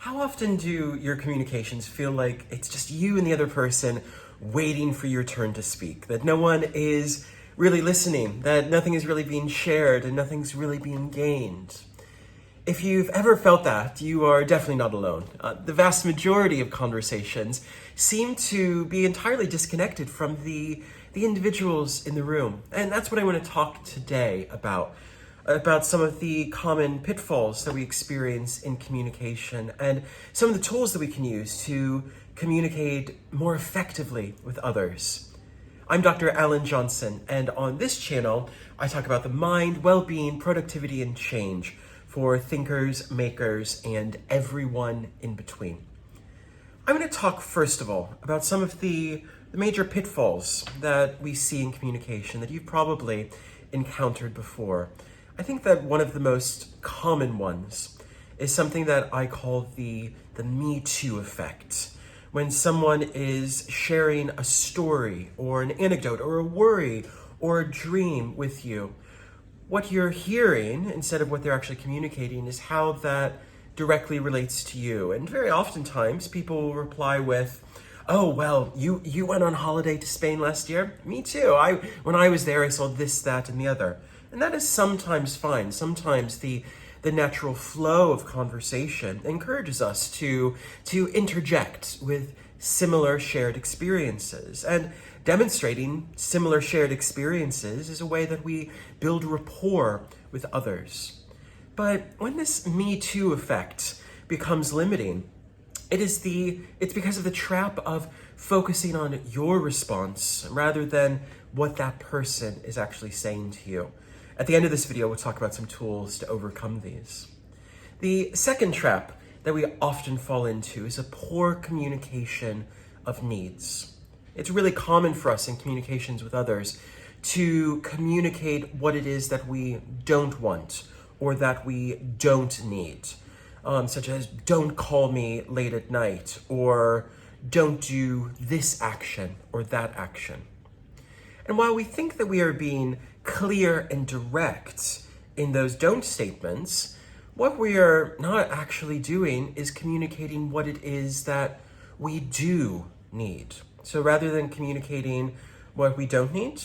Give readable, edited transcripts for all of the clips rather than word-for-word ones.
How often do your communications feel like it's just you and the other person waiting for your turn to speak? That no one is really listening, that nothing is really being shared, and nothing's really being gained? If you've ever felt that, you are definitely not alone. The vast majority of conversations seem to be entirely disconnected from the individuals in the room. And that's what I want to talk today about some of the common pitfalls that we experience in communication and some of the tools that we can use to communicate more effectively with others. I'm Dr. Alan Johnson, and on this channel, I talk about the mind, well-being, productivity, and change for thinkers, makers, and everyone in between. I'm going to talk first of all about some of the major pitfalls that we see in communication that you've probably encountered before. I think that one of the most common ones is something that I call the Me Too effect. When someone is sharing a story or an anecdote or a worry or a dream with you, what you're hearing instead of what they're actually communicating is how that directly relates to you. And very oftentimes people will reply with, "Oh, well, you went on holiday to Spain last year? Me too. When I was there, I saw this, that, and the other." And that is sometimes fine. Sometimes the natural flow of conversation encourages us to interject with similar shared experiences. And demonstrating similar shared experiences is a way that we build rapport with others. But when this Me Too effect becomes limiting, it's because of the trap of focusing on your response rather than what that person is actually saying to you. At the end of this video, we'll talk about some tools to overcome these. The second trap that we often fall into is a poor communication of needs. It's really common for us in communications with others to communicate what it is that we don't want or that we don't need, such as "don't call me late at night" or "don't do this action or that action." And while we think that we are being clear and direct in those don't statements, what we are not actually doing is communicating what it is that we do need. So rather than communicating what we don't need,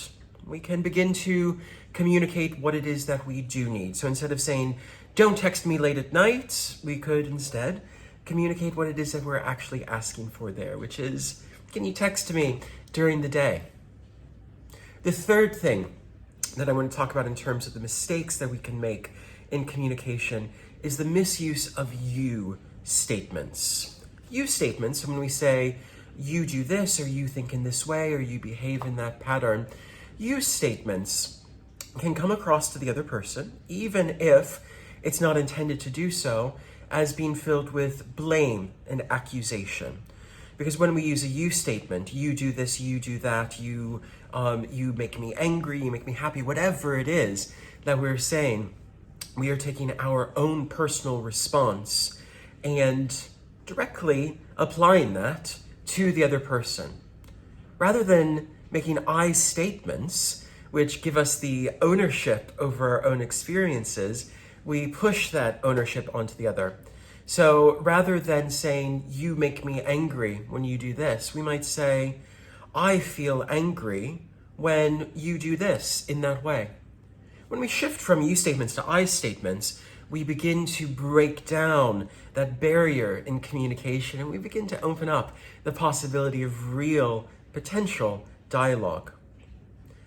we can begin to communicate what it is that we do need. So instead of saying, "Don't text me late at night," we could instead communicate what it is that we're actually asking for there, which is, "Can you text me during the day?" The third thing that I want to talk about in terms of the mistakes that we can make in communication is the misuse of you statements. You statements, when we say, "You do this," or "You think in this way," or "You behave in that pattern," you statements can come across to the other person, even if it's not intended to do so, as being filled with blame and accusation. Because when we use a you statement, "You do this, you do that, you make me angry, you make me happy," whatever it is that we're saying, we are taking our own personal response and directly applying that to the other person. Rather than making I statements, which give us the ownership over our own experiences, we push that ownership onto the other. So rather than saying, "You make me angry when you do this," we might say, "I feel angry when you do this in that way." When we shift from you statements to I statements, we begin to break down that barrier in communication and we begin to open up the possibility of real potential dialogue.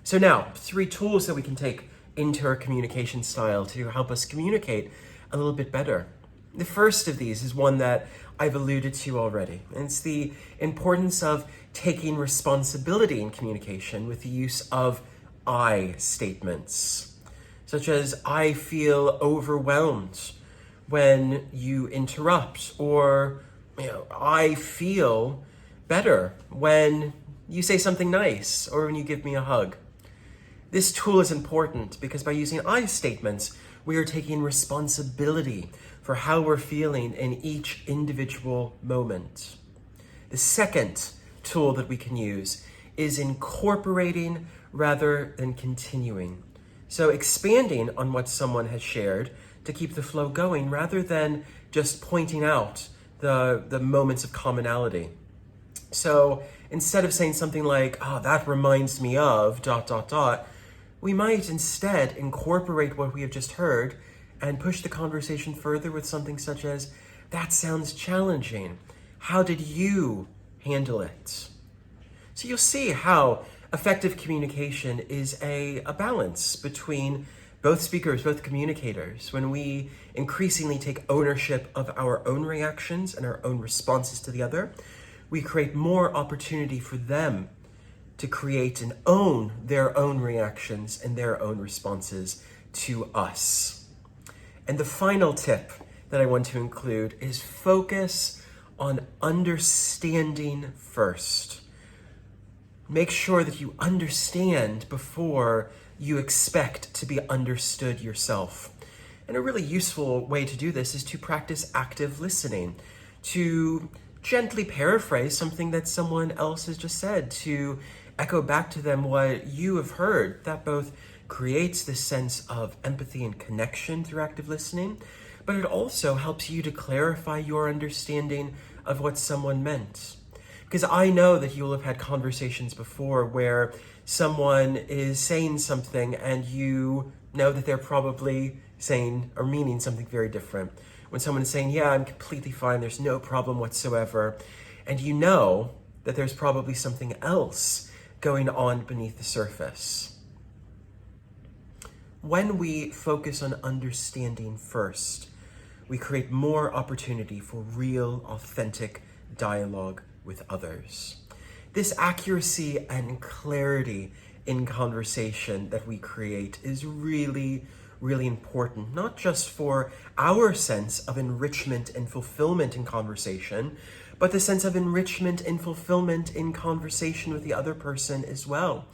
So now, 3 tools that we can take into our communication style to help us communicate a little bit better. The first of these is one that I've alluded to already, and it's the importance of taking responsibility in communication with the use of I statements, such as "I feel overwhelmed when you interrupt," or "I feel better when you say something nice or when you give me a hug." This tool is important because by using I statements, we are taking responsibility for how we're feeling in each individual moment. The second tool that we can use is incorporating rather than continuing. So expanding on what someone has shared to keep the flow going rather than just pointing out the moments of commonality. So instead of saying something like, oh, that reminds me of ... we might instead incorporate what we have just heard and push the conversation further with something such as, that sounds challenging. How did you handle it? So you'll see how effective communication is a balance between both speakers, both communicators. When we increasingly take ownership of our own reactions and our own responses to the other, we create more opportunity for them to create and own their own reactions and their own responses to us. And the final tip that I want to include is focus on understanding first. Make sure that you understand before you expect to be understood yourself. And a really useful way to do this is to practice active listening, to gently paraphrase something that someone else has just said, to echo back to them what you have heard. That both creates this sense of empathy and connection through active listening, but it also helps you to clarify your understanding of what someone meant. Because I know that you'll have had conversations before where someone is saying something and you know that they're probably saying or meaning something very different. When someone is saying, yeah, I'm completely fine, there's no problem whatsoever, and you know that there's probably something else going on beneath the surface. When we focus on understanding first, we create more opportunity for real, authentic dialogue with others. This accuracy and clarity in conversation that we create is really, really important, not just for our sense of enrichment and fulfillment in conversation, but the sense of enrichment and fulfillment in conversation with the other person as well.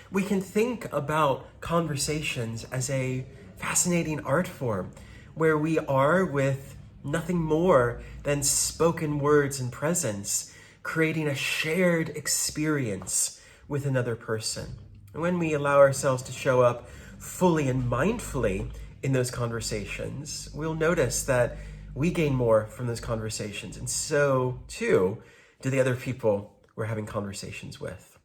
We can think about conversations as a fascinating art form where we are, with nothing more than spoken words and presence, creating a shared experience with another person. And when we allow ourselves to show up fully and mindfully in those conversations, we'll notice that we gain more from those conversations, and so too do the other people we're having conversations with.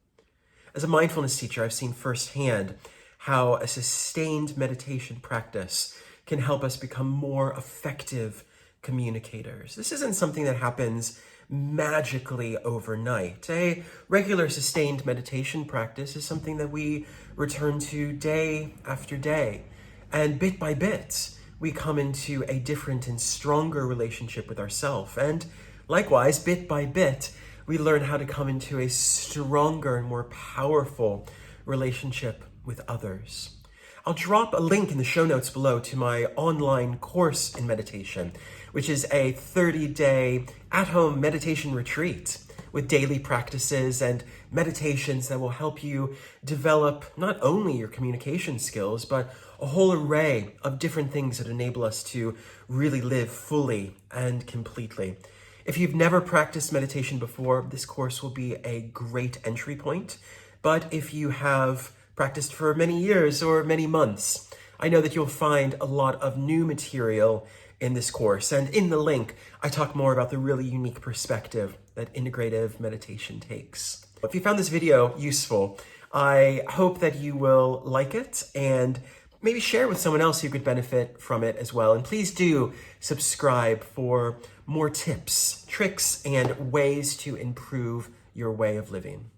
As a mindfulness teacher, I've seen firsthand how a sustained meditation practice can help us become more effective communicators. This isn't something that happens magically overnight. A regular sustained meditation practice is something that we return to day after day. And bit by bit, we come into a different and stronger relationship with ourselves. And likewise, bit by bit, we learn how to come into a stronger and more powerful relationship with others. I'll drop a link in the show notes below to my online course in meditation, which is a 30-day at-home meditation retreat with daily practices and meditations that will help you develop not only your communication skills, but a whole array of different things that enable us to really live fully and completely. If you've never practiced meditation before, this course will be a great entry point. But if you have practiced for many years or many months, I know that you'll find a lot of new material in this course. And in the link, I talk more about the really unique perspective that integrative meditation takes. If you found this video useful, I hope that you will like it and maybe share with someone else who could benefit from it as well. And please do subscribe for more tips, tricks, and ways to improve your way of living.